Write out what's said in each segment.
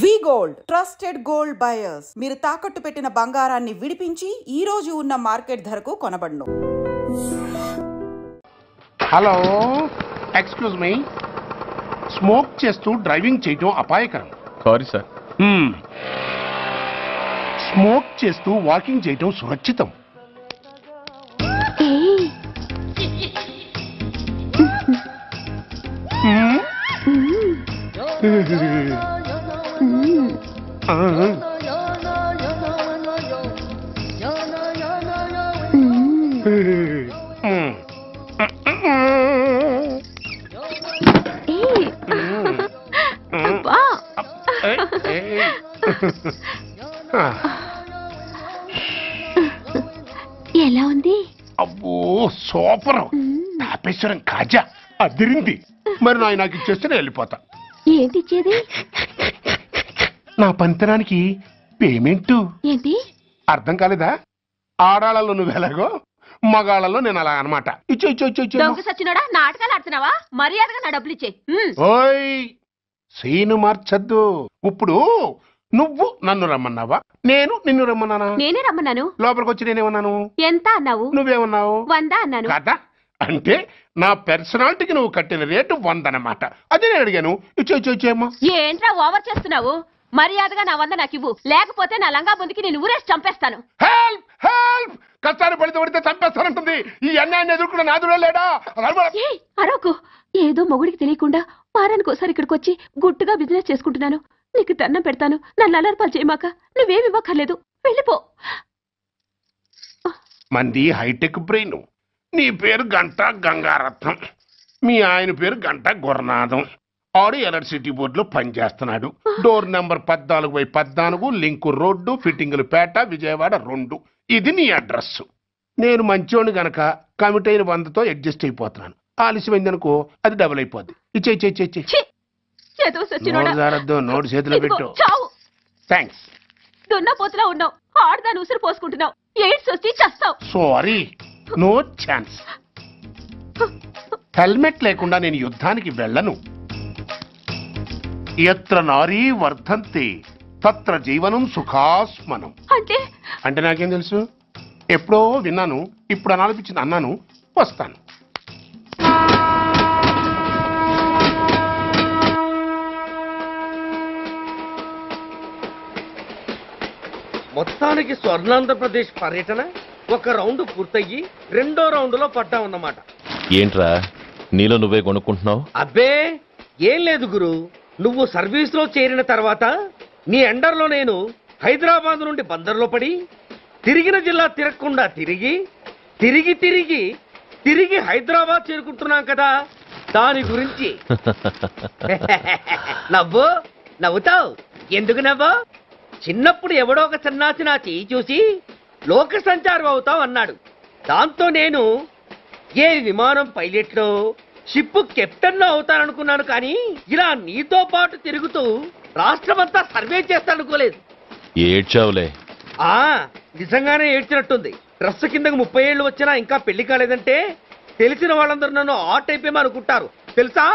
వి gold trusted gold buyers మీరు తాకట్టు పెట్టిన బంగారాన్ని విడిపించి ఈ రోజు ఉన్న మార్కెట్ ధరకు కొనబడును. Hello, excuse me. స్మోక్ చేస్తూ డ్రైవింగ్ చేయటం అపాయకరం. Sorry sir. స్మోక్ చేస్తూ వాకింగ్ చేయటం సురక్షితం. ఎలా ఉంది? అబ్బో సూపర్. తాపేశ్వరం కాజా అదిరింది. మరి నాకు ఇచ్చేస్తే నేను వెళ్ళిపోతా. ఏంటి ఇచ్చేది? నా పంతనానికి పేమెంట్. ఏంటి అర్థం కాలేదా? ఆడాళ్ళలో నువ్వు ఎలాగో మగాళ్ళలో నేను అలా అనమాట. ఇచ్చో ఇచ్చో ఇచ్చో ఇచ్చో. దొంగ సచ్చినోడా, నాటకాలు ఆడుతున్నావా? మర్యాదగా నా డబ్బులు ఇచ్చే. ఓయ్ సీను మార్చద్దు. ఇప్పుడు నువ్వు నన్ను రమ్మన్నావా, నేను నిన్ను రమ్మన్నానా? నేనే రమ్మన్నాను. లోపలికి వచ్చి నేనేమన్నాను? ఎంత అన్నావు? నువ్వేమన్నావు? 100 అన్నాను. కదా, అంటే నా పర్సనాలిటీకి నువ్వు కట్టిన రేటు 100 అన్నమాట. అదే నేను అడిగాను. ఇచ్చో ఇచ్చో ఇచ్చేమ్మా. ఏంట్రా ఓవర్ చేస్తున్నావు? మర్యాదగా నా 100 నాకు ఇవ్వు, లేకపోతే నా లంగా బొందికి నేను ఊరేసి చంపేస్తాను. Help help. కష్టాలు పడితే చంపేస్తానంటుంది. ఈ అన్యాయాన్ని ఎదుర్కొన్న నాదుడే లేడా? అరవకు. ఏదో మొగుడికి తెలియకుండా వారానికి ఒకసారి ఇక్కడికి వచ్చి గుట్టుగా బిజినెస్ చేసుకుంటున్నాను. నీకు దండం పెడతాను, నన్ను అలర్పాలు చేయమాక. నువ్వేమి ఇవ్వక్కర్లేదు, వెళ్ళిపో. మంది హైటెక్ బ్రెయిన్. నీ పేరు గంట గంగారత్నం, మీ ఆయన పేరు గంట గురనాథం. ఆడు ఎలక్ట్రిసిటీ బోర్డులో పనిచేస్తున్నాడు. డోర్ నెంబర్ 14/14, లింకు రోడ్డు, ఫిట్టింగులు పేట, విజయవాడ 2. ఇది నీ అడ్రస్. నేను మంచోని గనక కమిట్ అయిన 100తో అడ్జస్ట్ అయిపోతున్నాను. ఆలస్యమైందనుకో అది డబుల్ అయిపోద్ది. ఇచ్చే నోటు చేతిలో పెట్టు. థ్యాంక్స్. దున్నపోతులా ఉన్నావు, ఆడదాని ఉసురు పోసుకుంటున్నావు. ఎయిడ్స్ వచ్చి చస్తావు. Sorry, no chance. హెల్మెట్ లేకుండా నేను యుద్ధానికి వెళ్ళను. ఎత్ర నారీ వర్ధంతి తత్ర జీవనం సుఖాస్మనం. అంటే నాకేం తెలుసు? ఎప్పుడో విన్నాను, ఇప్పుడు అనాలనిపించింది అన్నాను. వస్తాను. మొత్తానికి స్వర్ణాంధ్రప్రదేశ్ పర్యటన ఒక రౌండ్ పూర్తయ్యి 2వ రౌండ్లో పడ్డామన్నమాట. ఏంట్రా నీలో నువ్వే కొనుక్కుంటున్నావు? అబ్బే ఏం లేదు గురు. నువ్వు సర్వీస్లో చేరిన తర్వాత నీ అండర్లో నేను హైదరాబాద్ నుండి బందర్లో పడి తిరిగిన జిల్లా తిరగకుండా తిరిగి తిరిగి తిరిగి తిరిగి హైదరాబాద్ చేరుకుంటున్నాం కదా, దాని గురించి. నవ్వుతావు ఎందుకు? చిన్నప్పుడు ఎవడో ఒక సన్నాసి నా చేయి చూసి లోక సంచారం అవుతావు అన్నాడు. దాంతో నేను ఏ విమానం పైలట్లో, షిప్ కెప్టెన్ అవుతాననుకున్నాను. కానీ ఇలా నీతో పాటు తిరుగుతూ రాష్ట్రమంతా సర్వే చేస్తాననుకోలేదు. ఏడ్చావులే. నిజంగానే ఏడ్చినట్టుంది. డ్రెస్ కిందకు 30 ఏళ్ళు వచ్చినా ఇంకా పెళ్లి కాలేదంటే తెలిసిన వాళ్ళందరూ నన్ను ఆ టైపేమో అనుకుంటారు తెలుసా?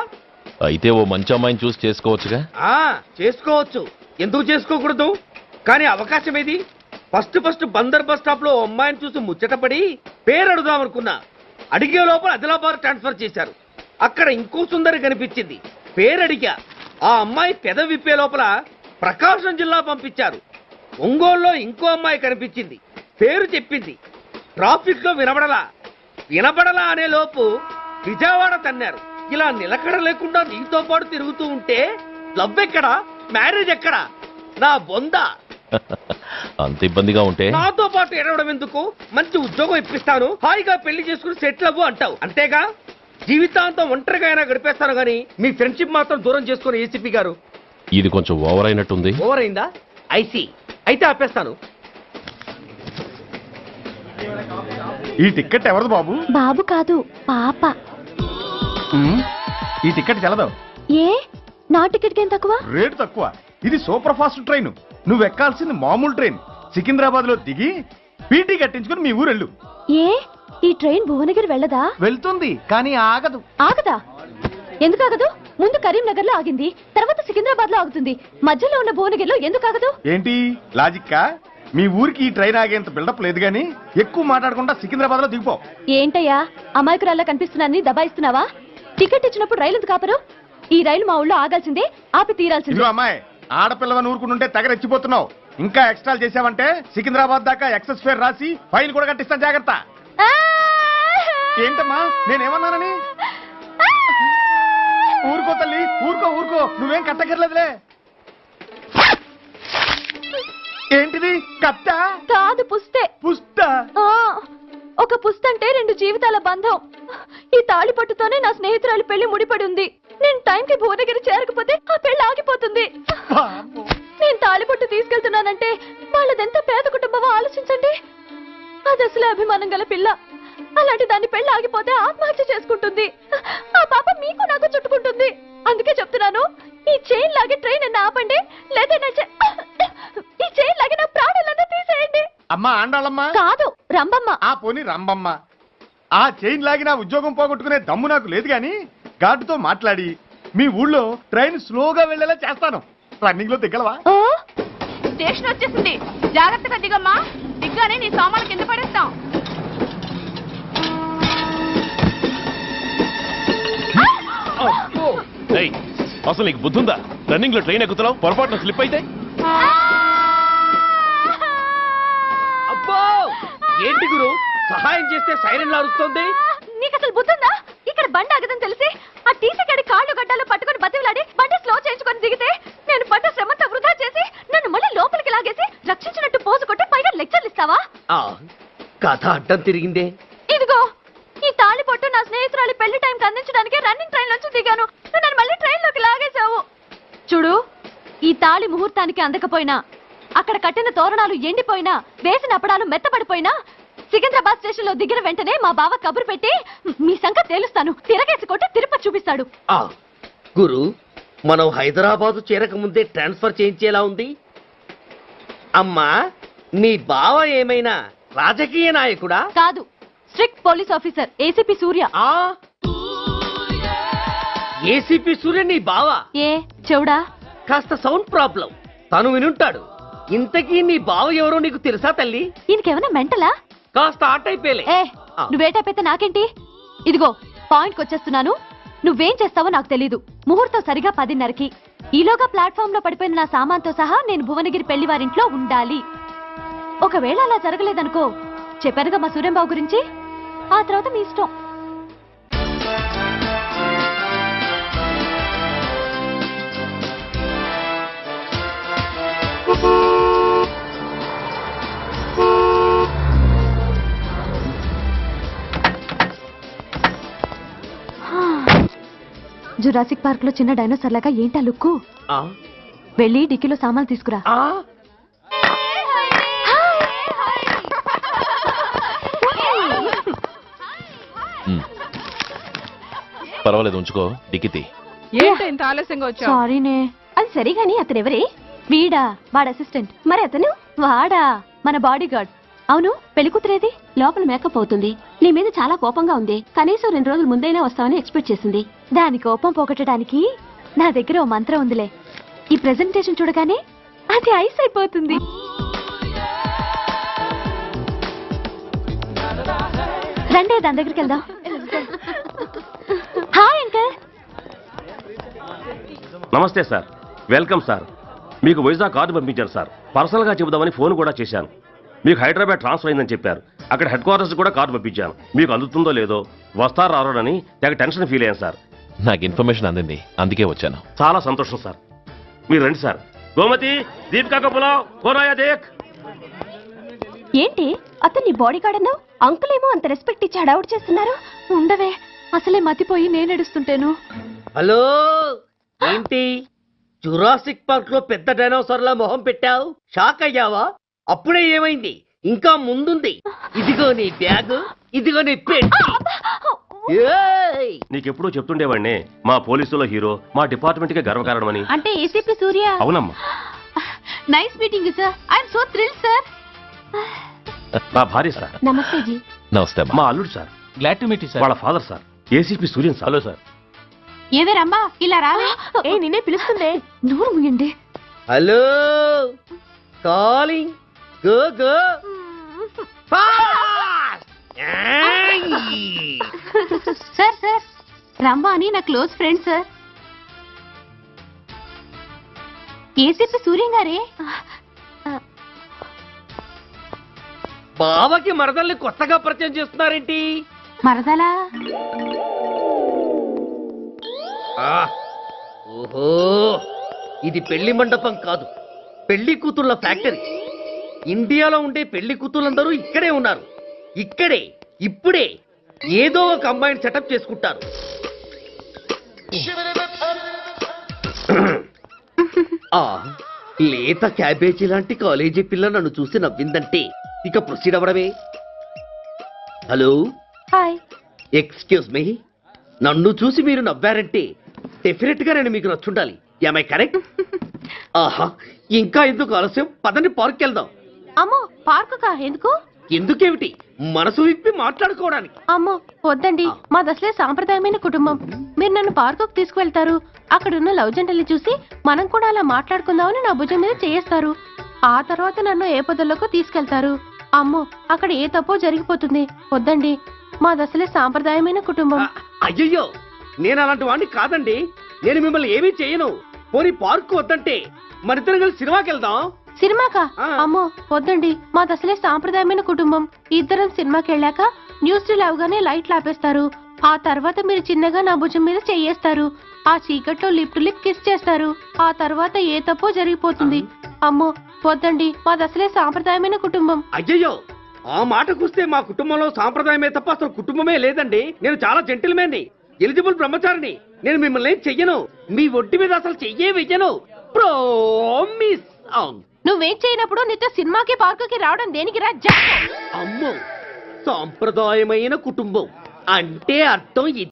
అయితే ఓ మంచి అమ్మాయిని చూసి చేసుకోవచ్చుగా. చేసుకోవచ్చు, ఎందుకు చేసుకోకూడదు? కానీ అవకాశం ఏది? ఫస్ట్ బందర్ బస్ స్టాప్ లో అమ్మాయిని చూసి ముచ్చటపడి పేరు అడుగుదాం అనుకున్నా. అడిగే లోపల ఆదిలాబాద్ ట్రాన్స్ఫర్ చేశారు. అక్కడ ఇంకో సుందరి కనిపించింది. పేరు అడిగా. ఆ అమ్మాయి పెద విప్పే లోపల ప్రకాశం జిల్లా పంపించారు. ఒంగోలులో ఇంకో అమ్మాయి కనిపించింది. పేరు చెప్పింది. ట్రాఫిక్ లో వినబడలా అనే లోపు విజయవాడ తన్నారు. ఇలా నిలకడ లేకుండా నీతో పాటు తిరుగుతూ ఉంటే క్లబ్ ఎక్కడా, మ్యారేజ్ ఎక్కడా? నా బొంద. అంత ఇబ్బందిగా ఉంటే నాతో పాటు ఎడవడం ఎందుకు? మంచి ఉద్యోగం ఇప్పిస్తాను, హాయిగా పెళ్లి చేసుకుని సెటిల్ అవ్వు అంటావు. అంతేగా, జీవితాంతం ఒంటరిగా అయినా గడిపేస్తాను. గానీ మీ ఫ్రెండ్షిప్ మాత్రం దూరం చేసుకుని ఏసీపీ గారు. ఇది కొంచెం ఓవర్ అయినట్టుంది. ఓవర్ అయిందా? ఐసీ. అయితే ఆపేస్తాను. ఈ టికెట్ ఎవరిది బాబు? బాబు కాదు, పాప. ఈ టికెట్ చెల్లదు. ఏ నా టికెట్ ఏం తక్కువ? రేటు తక్కువ. ఇది సూపర్ ఫాస్ట్ ట్రైన్. నువ్వు ఎక్కాల్సింది మామూలు ట్రైన్. సికింద్రాబాద్ లో దిగి పీటీ కట్టించుకుని మీ ఊరెళ్ళు. ఏ ఈ ట్రైన్ భువనగిరి వెళ్ళదా? వెళ్తుంది కానీ ఆగదు. ఆగదా? ఎందుకు ఆగదు? ముందు కరీంనగర్ లో ఆగింది, తర్వాత సికింద్రాబాద్ లో ఆగుతుంది. మధ్యలో ఉన్న భువనగిరిలో ఎందుకు ఆగదు? ఏంటి లాజిక్కా? మీ ఊరికి ఈ ట్రైన్ ఆగేంత బిల్డప్ లేదు గానీ ఎక్కువ మాట్లాడకుండా సికింద్రాబాద్ లో దిగిపో. ఏంటయ్యా అమాయకురాల్లా కనిపిస్తున్నానని దబాయిస్తున్నావా? టికెట్ ఇచ్చినప్పుడు రైలు ఎందుకు ఆపరు? ఈ రైలు మా ఊళ్ళో ఆగాల్సిందే, ఆపి తీరాల్సిందే. ఇదిగో అమ్మాయి, ఆడపిల్లవని ఊరుకుంటుంటే తెగరెచ్చిపోతున్నావు. ఇంకా ఎక్స్ట్రాలు చేసావంటే సికింద్రాబాద్ దాకా ఎక్సెస్ ఫేర్ రాసి ఫైన్ కూడా కట్టిస్తాను, జాగ్రత్త. ఏంటమ్మా నేనేమన్నానని? ఊరుకో తల్లి, ఊరుకో ఊరుకో, నువ్వేం కట్టకర్లేదులే. ఏంటిది? కట్ట కాదు, పుస్తే. పుష్ట? ఒక పుస్తంటే 2 జీవితాల బంధం. ఈ తాళి పట్టుతోనే నా స్నేహితురాలి పెళ్లి ముడిపడి ఉంది. నేను టైంకి భువనగిరి చేరకపోతే ఆ పెళ్లి ఆగిపోతుంది. నేను తాళిపట్టు తీసుకెళ్తున్నానంటే వాళ్ళదెంత పేద కుటుంబమో ఆలోచించండి. అది అసలు అభిమానం గల పిల్ల. అలాంటి దాన్ని పెళ్లి ఆగిపోతే ఆత్మహత్య చేసుకుంటుంది. ఆ పాప మీకు నాకు చుట్టుకుంటుంది. అందుకే చెప్తున్నాను, ఈ చైన్ లాగే ట్రైన్ అన్న ఆపండి, లేదా ఈ చైన్ లాగే నా ప్రాణాలన్నా తీసేయండి. అమ్మా ఆండాళ్ళమ్మ కాదు, రంబమ్మ. ఆ పోని రంబమ్మ. ఆ చైన్ లాగి నా ఉద్యోగం పోగొట్టుకునే దమ్ము నాకు లేదు గాని గార్డుతో మాట్లాడి మీ ఊళ్ళో ట్రైన్ స్లోగా వెళ్లేలా చేస్తాను. రన్నింగ్ లో దిగలవా? స్టేషన్ వచ్చేసింది, జాగ్రత్తగా దిగమ్మా. దిగ్గానే నీ సామాన్లు కింద పడేస్తాం. అసలు నీకు బుద్ధుందా? రన్నింగ్ లో ట్రైన్ ఎక్కుతున్నావు, పొరపాటున స్లిప్ అయితే? అబ్బో ఏంటి గురు, సహాయం చేస్తే సైరన్ అరుస్తుంది. నీకు అసలు బుద్ధుందా? ఇక్కడ బండి ఆగదని తెలిసి ఆ టీసీ గడి కాళ్ళు గడ్డాలు పట్టుకుని బతిలాడి బండి స్లో చేయించుకొని దిగితే నేను పడ్డ శ్రమంతా వృధా చేసి నన్ను మళ్ళీ లోపలికి లాగేసి రక్షించినట్టు పోజు కొట్టి పైగా లెక్చర్లు ఇస్తావా? కథ అడ్డం తిరిగిందే. ఇదిగో ఈ తాళి పట్టు నా స్నేహితురాలి పెళ్లి టైంకి అందించడానికి రన్నింగ్ ట్రైన్ నుంచి దిగాను. నన్ను మళ్ళీ ట్రైన్ లోకి లాగేశావు. చూడు, ఈ తాళి ముహూర్తానికి అందకపోయినా, అక్కడ కట్టిన తోరణాలు ఎండిపోయినా, వేసిన అప్పడాలు మెత్తబడిపోయినా, సికింద్రాబాద్ స్టేషన్ లో దిగిన వెంటనే మా బావ కబురు పెట్టి మీ సంగతి తేలుస్తాను, తిరగేసి కొట్టి తిరుపతి చూపిస్తాడు. గురు, మనం హైదరాబాద్ చేరక ముందే ట్రాన్స్ఫర్ చేయించేలా ఉంది. అమ్మా, నీ బావ ఏమైనా రాజకీయ నాయకుడా? కాదు, స్ట్రిక్ట్ పోలీస్ ఆఫీసర్, ఏసీపీ సూర్య. ఏసీపీ సూర్య నీ బావ? ఏ చెవుడా? కాస్త సౌండ్ ప్రాబ్లం, తను వినుంటాడు. ఇంతకీ నీ బావ ఎవరో నీకు తెలుసా తల్లి? ఈయనకేమైనా మెంటలా? కాస్త ఆటైపోయలే. నువ్వేటైపోతే నాకేంటి? ఇదిగో పాయింట్కి వచ్చేస్తున్నాను. నువ్వేం చేస్తావో నాకు తెలీదు. ముహూర్తం సరిగా 10:30కి. ఈలోగా ప్లాట్ఫామ్ లో పడిపోయిన నా సామాన్తో సహా నేను భువనగిరి పెళ్లి వారింట్లో ఉండాలి. ఒకవేళ అలా జరగలేదనుకో, చెప్పానుగా మా సూర్యంబాబు గురించి, ఆ తర్వాత మీ ఇష్టం. జురాసిక్ పార్క్ లో చిన్న డైనోసార్ లాగా ఏంటా లుక్కు? వెళ్ళి డిక్కీలో సామాన్లు తీసుకురా. పర్వాలేదు, ఉంచుకో. డిక్కితి. ఏంటి ఇంత ఆలస్యంగా వచ్చావు? సారీనే. అది సరిగాని అతనెవరే? వీడా, వాడు అసిస్టెంట్. మరి అతను? వాడా, మన బాడీ గార్డ్. అవును, పెళ్లి కూతురేది? లోపల మేకప్ అవుతుంది. నీ మీద చాలా కోపంగా ఉంది. కనీసం 2 రోజుల ముందైనా వస్తావని ఎక్స్పెక్ట్ చేసింది. దాని కోపం పోగొట్టడానికి నా దగ్గర ఓ మంత్రం ఉందిలే. ఈ ప్రెజెంటేషన్ చూడగానే అది ఐస్ అయిపోతుంది. రండి, దాని దగ్గరికి వెళ్దాం. Hi uncle. నమస్తే సార్, వెల్కమ్ సార్. మీకు వైజాగ్ కార్డు పంపించారు సార్. పర్సనల్గా చెబుదామని ఫోన్ కూడా చేశాను. మీకు హైదరాబాద్ ట్రాన్స్ఫర్ అయిందని చెప్పారు. అక్కడ హెడ్ క్వార్టర్స్ కూడా కార్డు పంపించాను. మీకు అందుతుందో లేదో, వస్తారో రారోనని తెగ టెన్షన్ ఫీల్ అయ్యాను సార్. నాకు ఇన్ఫర్మేషన్ అందింది, అందుకే వచ్చాను. చాలా సంతోషం సార్. మీరు రండి సార్. గోమతి, దీపికా కపులావ్, కోరాయా దేక్. ఏంటి అతను నీ బాడీ గార్డ్ అన్నావు? అంకుల్ ఏమో అంత రెస్పెక్ట్ ఇచ్చి హడావుడు చేస్తున్నారు. ఉండవే, అసలే మతిపోయి నేను ఎడుస్తుంటేను. హలో, ఏంటి జురాసిక్ పార్క్ లో పెద్ద డైనోసార్ లా మొహం పెట్టావు? షాక్ అయ్యావా? అప్పుడే ఏమైంది? ఇంకా ముందుంది. ఇదిగో నీ బ్యాగ్, ఇదిగో నీ పెట్టి. నీకెప్పుడు చెప్తుండేవాడిని, మా పోలీసులో హీరో, మా డిపార్ట్మెంట్ కే గర్వకారణమని. అంటే ఏసీపీ సూర్య? అవునమ్మా. Nice meeting sir. I'm so thrilled sir. నా భార్య సార్. నమస్తే జీ. నమస్తే. మా అల్లుడు sir. Glad to meet you sir. వాళ్ళ father sir, ACP Suryan sir. Hello sir. ఏవే రమ్మా ఇలా రావే. ఏ నిన్నే పిలుస్తుందే. నోరు ముయండి. Hello calling go go sir sir రమ్మా అని నా close friend sir. ACP Suryam గారే. బావకి మరదల్ని కొత్తగా పరిచయం చేస్తున్నారేంటి? మరదలా? ఓహో, ఇది పెళ్లి మండపం కాదు, పెళ్లి కూతుళ్ళ ఫ్యాక్టరీ. ఇండియాలో ఉండే పెళ్లి కూతుళ్ళందరూ ఇక్కడే ఉన్నారు. ఇక్కడే ఇప్పుడే ఏదో ఒక అమ్మాయిని సెటప్ చేసుకుంటారు. లేత క్యాబేజీ లాంటి కాలేజీ పిల్ల నన్ను చూసి నవ్విందంటే ఇక ప్రొసీడ్ అవ్వడమే. Hello, hi. ఎక్స్క్యూజ్ మీ, నన్ను చూసి మీరు నవ్వారంటే డెఫినెట్ గా నేను మీకు నచ్చుండాలి. Am I correct? ఆహా, ఇంకా ఎందుకు ఆలస్యం, పదండి పార్క్ వెళ్దాం. అమ్మో పార్కు కా? ఎందుకు? ఎందుకేమిటి, మనసు విప్పి మాట్లాడుకోవడానికి. అమ్మో వద్దండి, మాది అసలే సాంప్రదాయమైన కుటుంబం. మీరు నన్ను పార్కుకు తీసుకువెళ్తారు, అక్కడున్న లవ్ జంటల్ని చూసి మనం కూడా అలా మాట్లాడుకుందామని నా భుజం మీద చేస్తారు. ఆ తర్వాత నన్ను ఏ పొదల్లోకి తీసుకెళ్తారు. అమ్మో అక్కడ ఏ తప్పో జరిగిపోతుంది. వద్దండి, మాది అసలే సాంప్రదాయమైన కుటుంబం. అయ్యయ్యో, నేను అలాంటి వాడిని కాదండి. నేను మిమ్మల్ని ఏమీ చేయను. పోనీ పార్క్ వద్దంటే మరిద్దరం కలిసి సినిమాకి వెళ్దాం. సినిమాకా? అమ్మో వద్దండి, మాది అసలే సాంప్రదాయమైన కుటుంబం. ఇద్దరం సినిమాకి వెళ్ళాక న్యూస్ అవగానే లైట్లు ఆపేస్తారు. ఆ తర్వాత మీరు చిన్నగా నా భుజం మీద చెయ్యేస్తారు. ఆ చీకట్లో లిప్ టు లిప్ కిస్ చేస్తారు. ఆ తర్వాత ఏ తప్పో జరిగిపోతుంది. అమ్మో వద్దండి, మాది అసలే సాంప్రదాయమైన కుటుంబం. అయ్యయ్యో, ఆ మాటకొస్తే మా కుటుంబంలో సాంప్రదాయమే తప్ప అసలు కుటుంబమే లేదండి. నేను చాలా జెంటిల్మెన్ని, ఎలిజిబుల్ బ్రహ్మచారిని. నేను మిమ్మల్ని ఏం చెయ్యను, మీ ఒంటి మీద అసలు చెయ్యే వెయ్యను. ప్రామిస్. నువ్వేం చేయనప్పుడు నీతో సినిమాకి పార్కుకి రావడం దేనికి రా? అమ్మో, సాంప్రదాయమైన కుటుంబం అంటే అర్థం